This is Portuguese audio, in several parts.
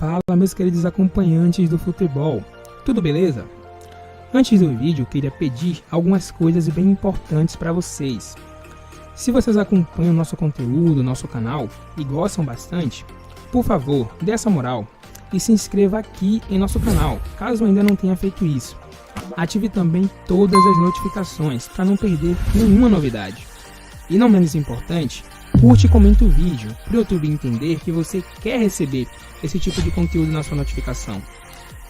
Fala, meus queridos acompanhantes do futebol, tudo beleza? Antes do vídeo, eu queria pedir algumas coisas bem importantes para vocês. Se vocês acompanham o nosso conteúdo, nosso canal e gostam bastante, por favor, dê essa moral e se inscreva aqui em nosso canal, caso ainda não tenha feito isso. Ative também todas as notificações para não perder nenhuma novidade. E não menos importante, curte e comenta o vídeo para o YouTube entender que você quer receber esse tipo de conteúdo na sua notificação.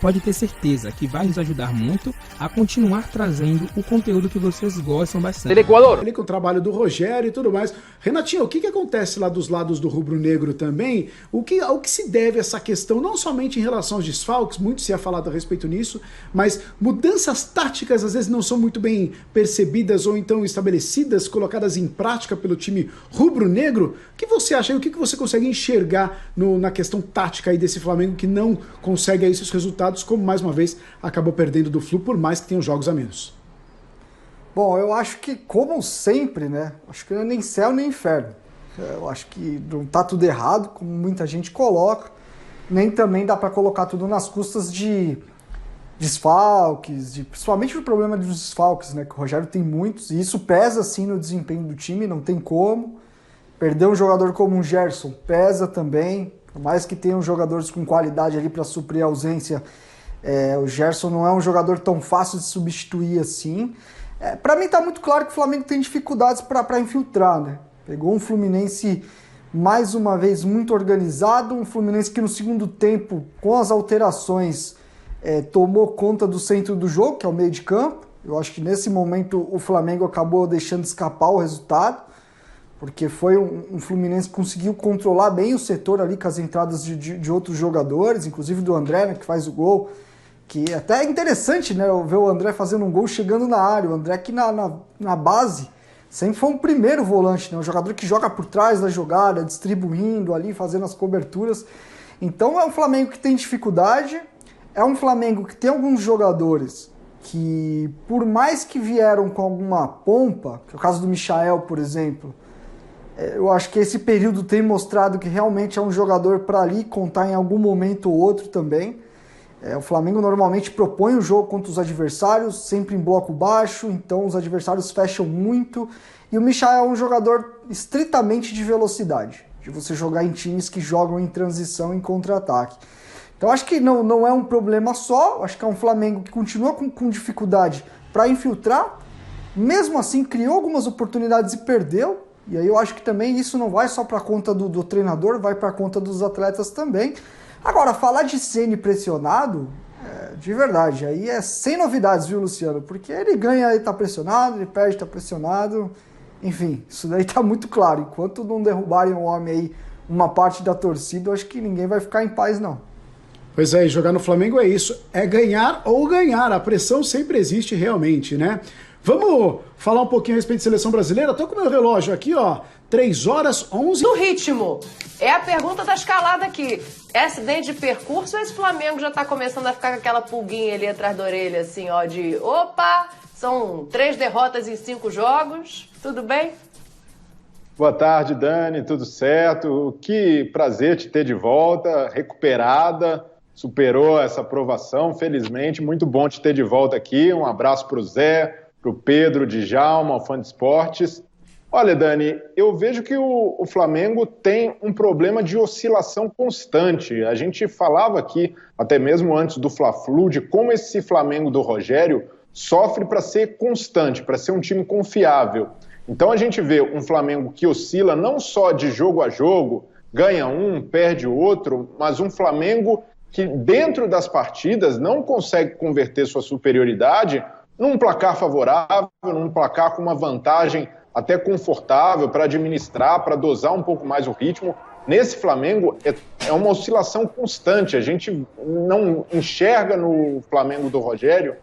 Pode ter certeza que vai nos ajudar muito a continuar trazendo o conteúdo que vocês gostam bastante. Equador. Ali com o trabalho do Rogério e tudo mais. Renatinho, o que acontece lá dos lados do rubro-negro também? Ao que se deve essa questão, não somente em relação aos desfalques, muito se é falado a respeito nisso, mas mudanças táticas às vezes não são muito bem percebidas ou então estabelecidas, colocadas em prática pelo time rubro-negro. O que você acha e o que você consegue enxergar na questão tática aí desse Flamengo que não consegue aí esses resultados, como mais uma vez acabou perdendo do Flu, por mais que tenham jogos a menos? Bom, eu acho que, como sempre, né? Acho que não é nem céu nem inferno. Eu acho que não tá tudo errado, como muita gente coloca, nem também dá para colocar tudo nas custas de desfalques, principalmente o problema dos desfalques, né? Que o Rogério tem muitos, e isso pesa sim no desempenho do time, não tem como. Perder um jogador como o Gerson pesa também, por mais que tenham jogadores com qualidade ali para suprir a ausência, o Gerson não é um jogador tão fácil de substituir assim. Para mim tá muito claro que o Flamengo tem dificuldades para infiltrar, né? Pegou um Fluminense mais uma vez muito organizado, um Fluminense que no segundo tempo, com as alterações, tomou conta do centro do jogo, que é o meio de campo. Eu acho que nesse momento o Flamengo acabou deixando escapar o resultado, porque foi um Fluminense que conseguiu controlar bem o setor ali com as entradas de outros jogadores, inclusive do André, né, que faz o gol, que até é interessante, né, ver o André fazendo um gol chegando na área. O André que na base sempre foi um primeiro volante, né, um jogador que joga por trás da jogada, distribuindo ali, fazendo as coberturas. Então é um Flamengo que tem dificuldade, é um Flamengo que tem alguns jogadores que, por mais que vieram com alguma pompa, que é o caso do Michael, por exemplo, eu acho que esse período tem mostrado que realmente é um jogador para ali contar em algum momento ou outro também. O Flamengo normalmente propõe o jogo contra os adversários, sempre em bloco baixo, então os adversários fecham muito. E o Michael é um jogador estritamente de velocidade, de você jogar em times que jogam em transição, em contra-ataque. Então acho que não é um problema só, acho que é um Flamengo que continua com dificuldade para infiltrar, mesmo assim criou algumas oportunidades e perdeu. E aí eu acho que também isso não vai só para conta do treinador, vai para conta dos atletas também. Agora, falar de Ceni pressionado, de verdade, aí é sem novidades, viu, Luciano? Porque ele ganha e tá pressionado, ele perde, tá pressionado. Enfim, isso daí tá muito claro. Enquanto não derrubarem o homem aí, uma parte da torcida, eu acho que ninguém vai ficar em paz, não. Pois é, e jogar no Flamengo é isso, é ganhar ou ganhar, a pressão sempre existe realmente, né? Vamos falar um pouquinho a respeito de seleção brasileira? Tô com o meu relógio aqui, ó, 3h11. No ritmo, é a pergunta da escalada aqui. É acidente de percurso ou esse Flamengo já tá começando a ficar com aquela pulguinha ali atrás da orelha, assim, ó, de opa, são 3 derrotas em 5 jogos, tudo bem? Boa tarde, Dani, tudo certo? Que prazer te ter de volta, recuperada, superou essa provação, felizmente, muito bom te ter de volta aqui. Um abraço pro Zé, para o Pedro, Djalma, fã de esportes. Olha, Dani, eu vejo que o Flamengo tem um problema de oscilação constante. A gente falava aqui, até mesmo antes do Fla-Flu, de como esse Flamengo do Rogério sofre para ser constante, para ser um time confiável. Então a gente vê um Flamengo que oscila não só de jogo a jogo, ganha um, perde o outro, mas um Flamengo que dentro das partidas não consegue converter sua superioridade num placar favorável, num placar com uma vantagem até confortável para administrar, para dosar um pouco mais o ritmo. Nesse Flamengo é uma oscilação constante, a gente não enxerga no Flamengo do Rogério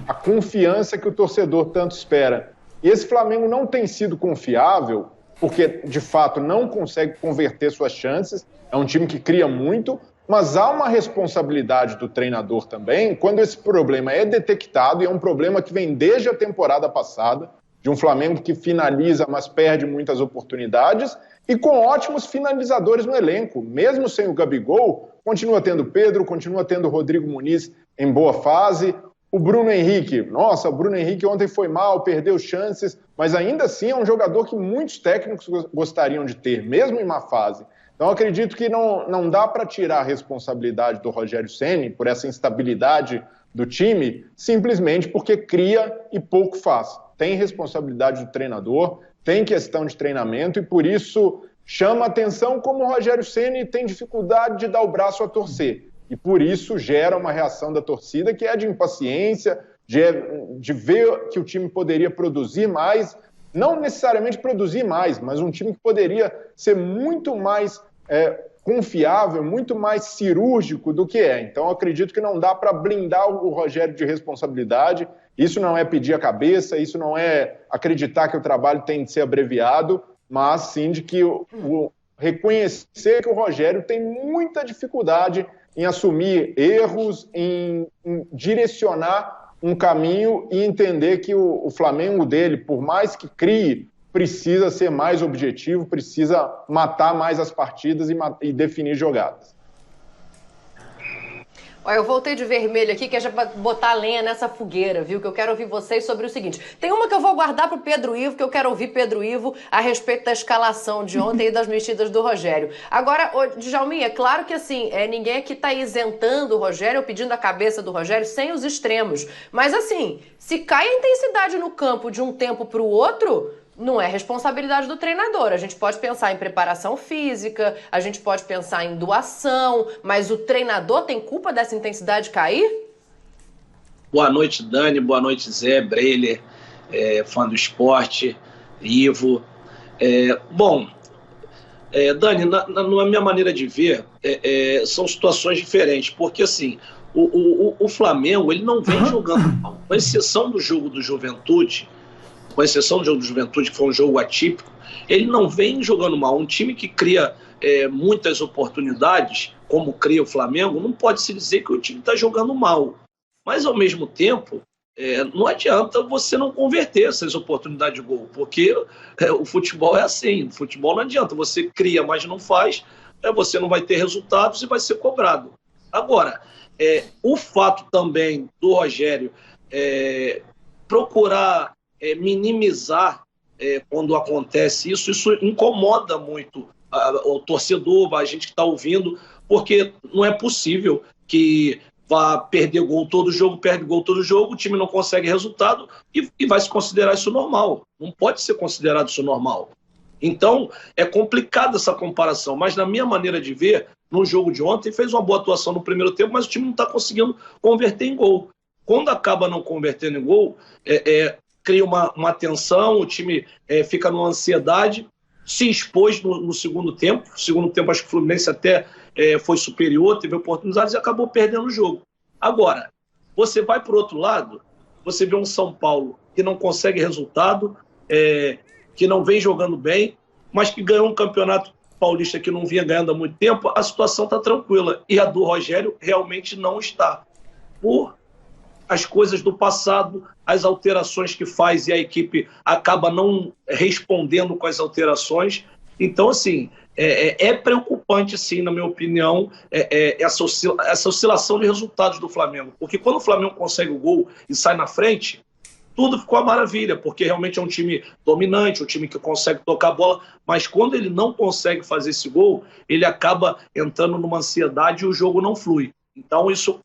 a confiança que o torcedor tanto espera. E esse Flamengo não tem sido confiável, porque de fato não consegue converter suas chances, é um time que cria muito, mas há uma responsabilidade do treinador também quando esse problema é detectado, e é um problema que vem desde a temporada passada, de um Flamengo que finaliza, mas perde muitas oportunidades, e com ótimos finalizadores no elenco. Mesmo sem o Gabigol, continua tendo Pedro, continua tendo o Rodrigo Muniz em boa fase. O Bruno Henrique, o Bruno Henrique ontem foi mal, perdeu chances, mas ainda assim é um jogador que muitos técnicos gostariam de ter, mesmo em má fase. Então acredito que não dá para tirar a responsabilidade do Rogério Ceni por essa instabilidade do time, simplesmente porque cria e pouco faz. Tem responsabilidade do treinador, tem questão de treinamento e por isso chama atenção como o Rogério Ceni tem dificuldade de dar o braço a torcer. E por isso gera uma reação da torcida que é de impaciência, de ver que o time poderia produzir mais, não necessariamente produzir mais, mas um time que poderia ser muito mais confiável, muito mais cirúrgico do que é. Então, acredito que não dá para blindar o Rogério de responsabilidade. Isso não é pedir a cabeça, isso não é acreditar que o trabalho tem de ser abreviado, mas sim de que reconhecer que o Rogério tem muita dificuldade em assumir erros, em direcionar um caminho e entender que o Flamengo dele, por mais que crie, precisa ser mais objetivo, precisa matar mais as partidas e definir jogadas. Olha, eu voltei de vermelho aqui, que é já pra botar lenha nessa fogueira, viu? Que eu quero ouvir vocês sobre o seguinte. Tem uma que eu vou guardar pro Pedro Ivo, que eu quero ouvir Pedro Ivo a respeito da escalação de ontem e das mexidas do Rogério. Agora, Djalminha, é claro que assim, ninguém aqui tá isentando o Rogério ou pedindo a cabeça do Rogério sem os extremos. Mas assim, se cai a intensidade no campo de um tempo pro outro, não é responsabilidade do treinador. A gente pode pensar em preparação física, a gente pode pensar em doação, mas o treinador tem culpa dessa intensidade cair? Boa noite, Dani. Boa noite, Zé, Breiler, fã do esporte, Ivo. Dani, na minha maneira de ver, são situações diferentes, porque assim, o Flamengo ele não vem jogando mal, com exceção do jogo do Juventude, que foi um jogo atípico, ele não vem jogando mal. Um time que cria muitas oportunidades, como cria o Flamengo, não pode se dizer que o time está jogando mal. Mas, ao mesmo tempo, não adianta você não converter essas oportunidades de gol, porque o futebol é assim. O futebol não adianta. Você cria, mas não faz, você não vai ter resultados e vai ser cobrado. Agora, o fato também do Rogério procurar minimizar quando acontece isso incomoda muito o torcedor, a gente que está ouvindo, porque não é possível que vá perder gol todo jogo, perde gol todo jogo, o time não consegue resultado e vai se considerar isso normal. Não pode ser considerado isso normal. Então, é complicada essa comparação, mas na minha maneira de ver, no jogo de ontem, fez uma boa atuação no primeiro tempo, mas o time não está conseguindo converter em gol. Quando acaba não convertendo em gol, cria uma tensão, o time fica numa ansiedade, se expôs no segundo tempo. No segundo tempo, acho que o Fluminense até foi superior, teve oportunidades e acabou perdendo o jogo. Agora, você vai para o outro lado, você vê um São Paulo que não consegue resultado, que não vem jogando bem, mas que ganhou um campeonato paulista que não vinha ganhando há muito tempo, a situação está tranquila. E a do Rogério realmente não está. Por as coisas do passado, as alterações que faz e a equipe acaba não respondendo com as alterações. Então, assim, é preocupante, sim, na minha opinião, essa oscilação de resultados do Flamengo. Porque quando o Flamengo consegue o gol e sai na frente, tudo ficou uma maravilha, porque realmente é um time dominante, um time que consegue tocar a bola, mas quando ele não consegue fazer esse gol, ele acaba entrando numa ansiedade e o jogo não flui. Então, isso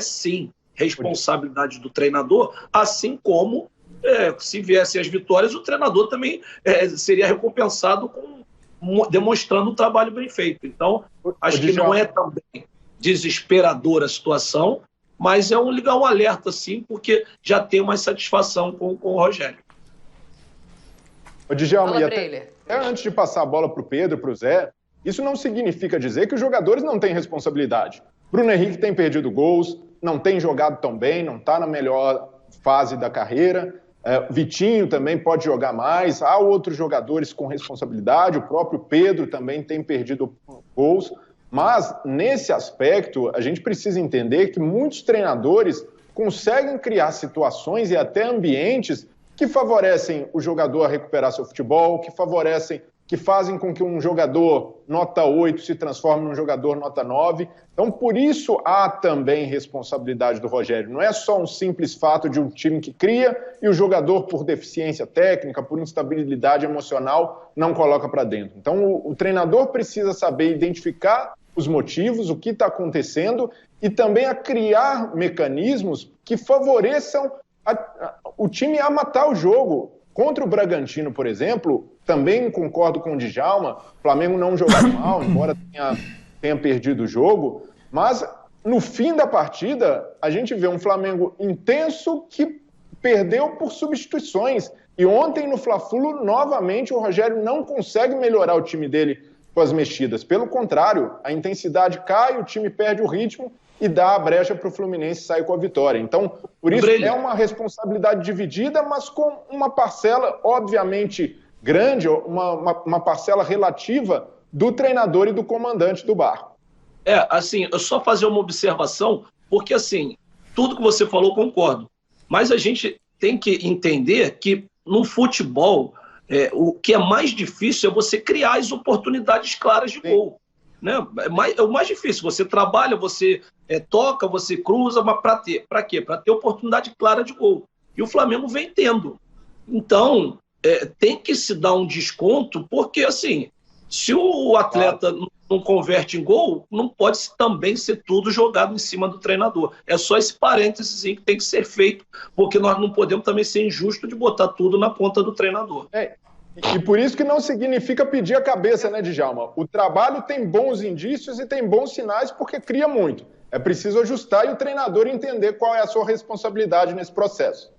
sim, responsabilidade do treinador, assim como se viessem as vitórias, o treinador também seria recompensado demonstrando um trabalho bem feito. Então, acho que não é também desesperadora a situação, mas ligar um alerta, sim, porque já tem uma satisfação com o Rogério. Ô, Djalma, até antes de passar a bola para o Pedro, para o Zé, isso não significa dizer que os jogadores não têm responsabilidade. Bruno Henrique tem perdido gols, não tem jogado tão bem, não está na melhor fase da carreira. Vitinho também pode jogar mais. Há outros jogadores com responsabilidade. O próprio Pedro também tem perdido gols. Mas, nesse aspecto, a gente precisa entender que muitos treinadores conseguem criar situações e até ambientes que favorecem o jogador a recuperar seu futebol, que favorecem que fazem com que um jogador nota 8 se transforme num jogador nota 9. Então, por isso há também responsabilidade do Rogério. Não é só um simples fato de um time que cria e o jogador, por deficiência técnica, por instabilidade emocional, não coloca para dentro. Então, o treinador precisa saber identificar os motivos, o que está acontecendo e também a criar mecanismos que favoreçam o time a matar o jogo. Contra o Bragantino, por exemplo, também concordo com o Djalma, o Flamengo não jogou mal, embora tenha perdido o jogo, mas no fim da partida a gente vê um Flamengo intenso que perdeu por substituições. E ontem no Fla-Flu, novamente, o Rogério não consegue melhorar o time dele com as mexidas. Pelo contrário, a intensidade cai, o time perde o ritmo e dá a brecha para o Fluminense sair com a vitória. Então, por isso é uma responsabilidade dividida, mas com uma parcela, obviamente, grande, uma parcela relativa do treinador e do comandante do barco. Assim, eu só fazer uma observação, porque, assim, tudo que você falou, concordo. Mas a gente tem que entender que no futebol, o que é mais difícil é você criar as oportunidades claras de gol. Né? É o mais difícil. Você trabalha, você toca, você cruza, mas para quê? Para ter oportunidade clara de gol. E o Flamengo vem tendo. Então, tem que se dar um desconto, porque, assim, se o atleta não converte em gol, não pode também ser tudo jogado em cima do treinador. É só esse parênteses que tem que ser feito, porque nós não podemos também ser injustos de botar tudo na conta do treinador. E por isso que não significa pedir a cabeça, né, Djalma? O trabalho tem bons indícios e tem bons sinais porque cria muito. É preciso ajustar e o treinador entender qual é a sua responsabilidade nesse processo.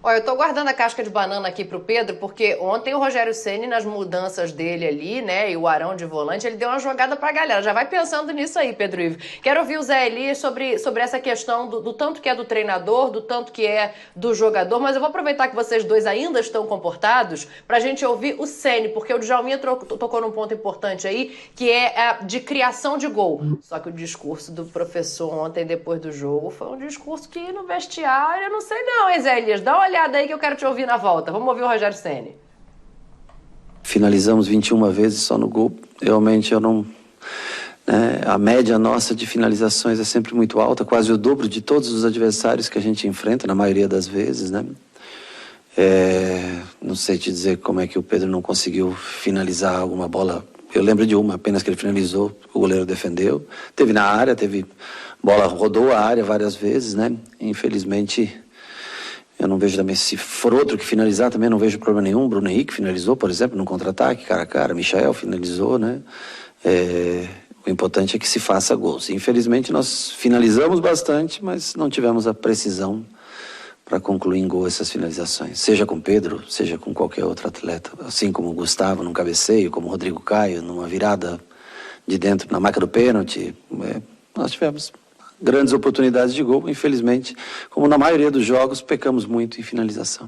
Olha, eu estou guardando a casca de banana aqui para o Pedro, porque ontem o Rogério Ceni, nas mudanças dele ali, né, e o Arão de volante, ele deu uma jogada para a galera. Já vai pensando nisso aí, Pedro Ivo. Quero ouvir o Zé Elias sobre essa questão do tanto que é do treinador, do tanto que é do jogador, mas eu vou aproveitar que vocês dois ainda estão comportados para a gente ouvir o Ceni, porque o Djalminha tocou num ponto importante aí, que é de criação de gol. Só que o discurso do professor ontem, depois do jogo, foi um discurso que no vestiário, eu não sei não, hein, Zé Elias? Dá uma olhada aí que eu quero te ouvir na volta. Vamos ouvir o Rogério Ceni. Finalizamos 21 vezes só no gol. Realmente eu não... a média nossa de finalizações é sempre muito alta, quase o dobro de todos os adversários que a gente enfrenta, na maioria das vezes, né? Não sei te dizer como é que o Pedro não conseguiu finalizar alguma bola. Eu lembro de uma apenas que ele finalizou, o goleiro defendeu. Teve na área, bola rodou a área várias vezes, né? Infelizmente... Eu não vejo também, se for outro que finalizar, também não vejo problema nenhum. Bruno Henrique finalizou, por exemplo, no contra-ataque, cara a cara. Michael finalizou, né? O importante é que se faça gols. Infelizmente, nós finalizamos bastante, mas não tivemos a precisão para concluir em gol essas finalizações. Seja com Pedro, seja com qualquer outro atleta. Assim como o Gustavo num cabeceio, como o Rodrigo Caio numa virada de dentro, na marca do pênalti. Nós tivemos grandes oportunidades de gol, infelizmente, como na maioria dos jogos, pecamos muito em finalização.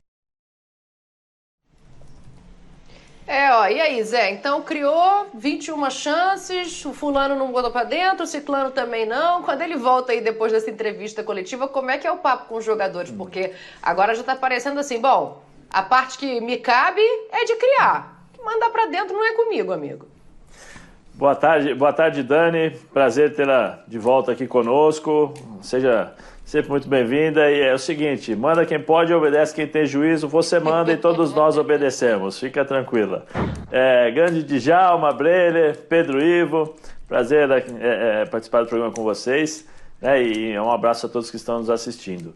E aí, Zé? Então criou 21 chances, o fulano não botou pra dentro, o ciclano também não. Quando ele volta aí depois dessa entrevista coletiva, como é que é o papo com os jogadores? Porque agora já tá parecendo assim, bom, a parte que me cabe é de criar. Mandar pra dentro não é comigo, amigo. Boa tarde, Dani. Prazer tê-la de volta aqui conosco. Seja sempre muito bem-vinda. E é o seguinte, manda quem pode, obedece quem tem juízo. Você manda e todos nós obedecemos. Fica tranquila. Grande Djalma, Breler, Pedro Ivo. Prazer participar do programa com vocês. E um abraço a todos que estão nos assistindo.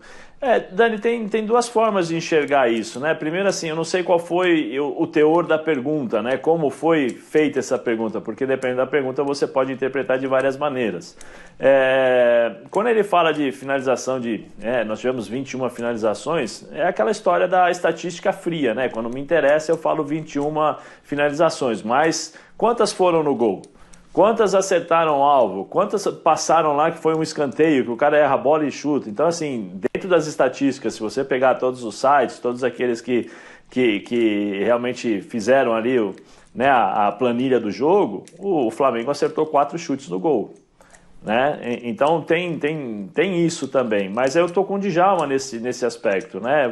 Dani, tem duas formas de enxergar isso, né? Primeiro, assim, eu não sei qual foi o teor da pergunta, né? Como foi feita essa pergunta, porque dependendo da pergunta você pode interpretar de várias maneiras. Quando ele fala de finalização nós tivemos 21 finalizações, é aquela história da estatística fria, né? Quando me interessa eu falo 21 finalizações, mas quantas foram no gol? Quantas acertaram o alvo? Quantas passaram lá que foi um escanteio, que o cara erra a bola e chuta? Então, assim, dentro das estatísticas, se você pegar todos os sites, todos aqueles que realmente fizeram ali a planilha do jogo, o Flamengo acertou 4 chutes no gol. né? Então tem isso também, mas eu tô com o Djalma nesse aspecto, né?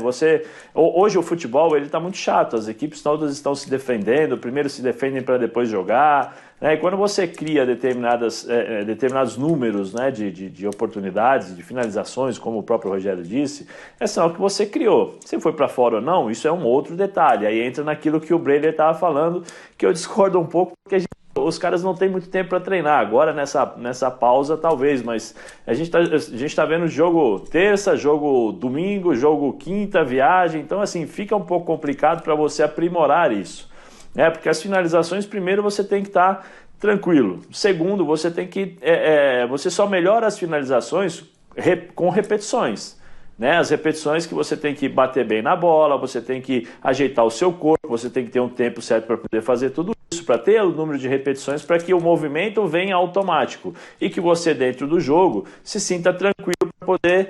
Hoje o futebol ele tá muito chato, as equipes todas estão se defendendo, primeiro se defendem para depois jogar, né? E quando você cria determinados números, né, de oportunidades, de finalizações, como o próprio Rogério disse, é sinal que você criou. Se foi para fora ou não, isso é um outro detalhe. Aí entra naquilo que o Brenner estava falando, que eu discordo um pouco, porque os caras não têm muito tempo para treinar. Agora, nessa pausa, talvez, mas a gente tá vendo jogo terça, jogo domingo, jogo quinta, viagem. Então, assim, fica um pouco complicado para você aprimorar isso, né? Porque as finalizações, primeiro, você tem que estar tranquilo. Segundo, você tem que... você só melhora as finalizações com repetições, né? As repetições que você tem que bater bem na bola, você tem que ajeitar o seu corpo, você tem que ter um tempo certo para poder fazer tudo isso, para ter o número de repetições, para que o movimento venha automático e que você, dentro do jogo, se sinta tranquilo para poder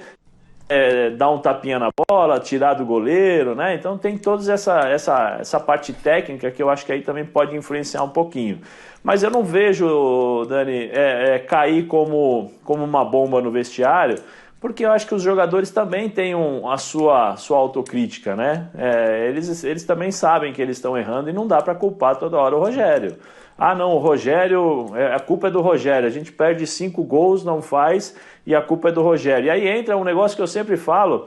dar um tapinha na bola, tirar do goleiro, né? Então tem toda essa parte técnica que eu acho que aí também pode influenciar um pouquinho. Mas eu não vejo, Dani, cair como uma bomba no vestiário, porque eu acho que os jogadores também têm a sua autocrítica, né? Eles também sabem que eles estão errando e não dá para culpar toda hora o Rogério. Ah, não, o Rogério, a culpa é do Rogério, a gente perde 5 gols, não faz, e a culpa é do Rogério. E aí entra um negócio que eu sempre falo,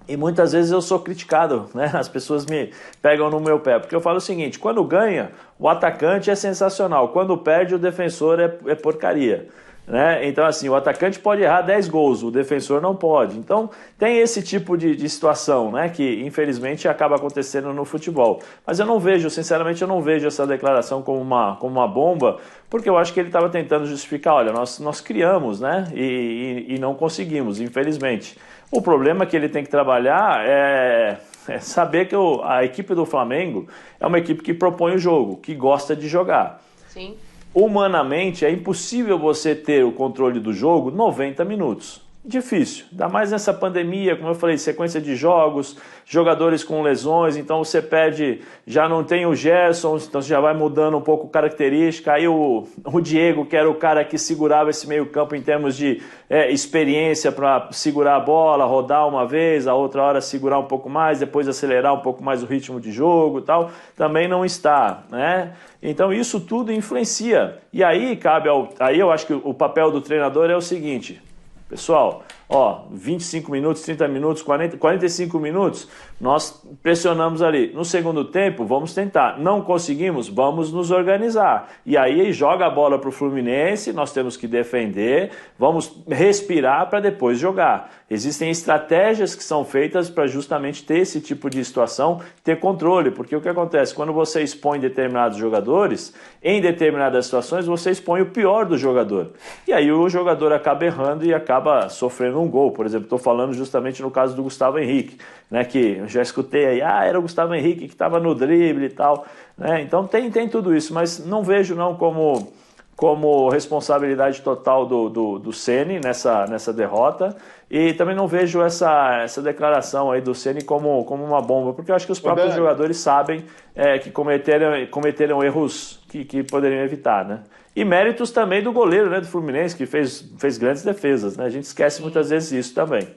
e muitas vezes eu sou criticado, né? As pessoas me pegam no meu pé, porque eu falo o seguinte: quando ganha, o atacante é sensacional, quando perde, o defensor é porcaria, né? Então, assim, o atacante pode errar 10 gols, o defensor não pode. Então, tem esse tipo de situação, né, que infelizmente acaba acontecendo no futebol. Mas eu não vejo, sinceramente, eu não vejo essa declaração como uma bomba, porque eu acho que ele estava tentando justificar: olha, nós criamos, né, e não conseguimos, infelizmente. O problema que ele tem que trabalhar é saber que a equipe do Flamengo é uma equipe que propõe o jogo, que gosta de jogar. Sim. Humanamente, é impossível você ter o controle do jogo 90 minutos. Difícil, ainda mais nessa pandemia, como eu falei, sequência de jogos, jogadores com lesões, então você perde, já não tem o Gerson, então você já vai mudando um pouco a característica. Aí o Diego, que era o cara que segurava esse meio campo em termos de experiência para segurar a bola, rodar uma vez, a outra hora segurar um pouco mais, depois acelerar um pouco mais o ritmo de jogo e tal, também não está, né? Então isso tudo influencia. E aí aí eu acho que o papel do treinador é o seguinte: pessoal, 25 minutos, 30 minutos, 45 minutos, nós pressionamos ali. No segundo tempo, vamos tentar. Não conseguimos, vamos nos organizar. E aí joga a bola para o Fluminense, nós temos que defender, vamos respirar para depois jogar. Existem estratégias que são feitas para justamente ter esse tipo de situação, ter controle, porque o que acontece? Quando você expõe determinados jogadores, em determinadas situações, você expõe o pior do jogador. E aí o jogador acaba errando e acaba sofrendo um gol. Por exemplo, estou falando justamente no caso do Gustavo Henrique, né, que eu já escutei aí, era o Gustavo Henrique que estava no drible e tal, né? Então tem tudo isso, mas não vejo não como responsabilidade total do Ceni nessa derrota, e também não vejo essa declaração aí do Ceni como uma bomba, porque eu acho que os próprios jogadores sabem que cometeram erros que poderiam evitar, né? E méritos também do goleiro, né, do Fluminense, que fez grandes defesas, né? A gente esquece muitas vezes isso também.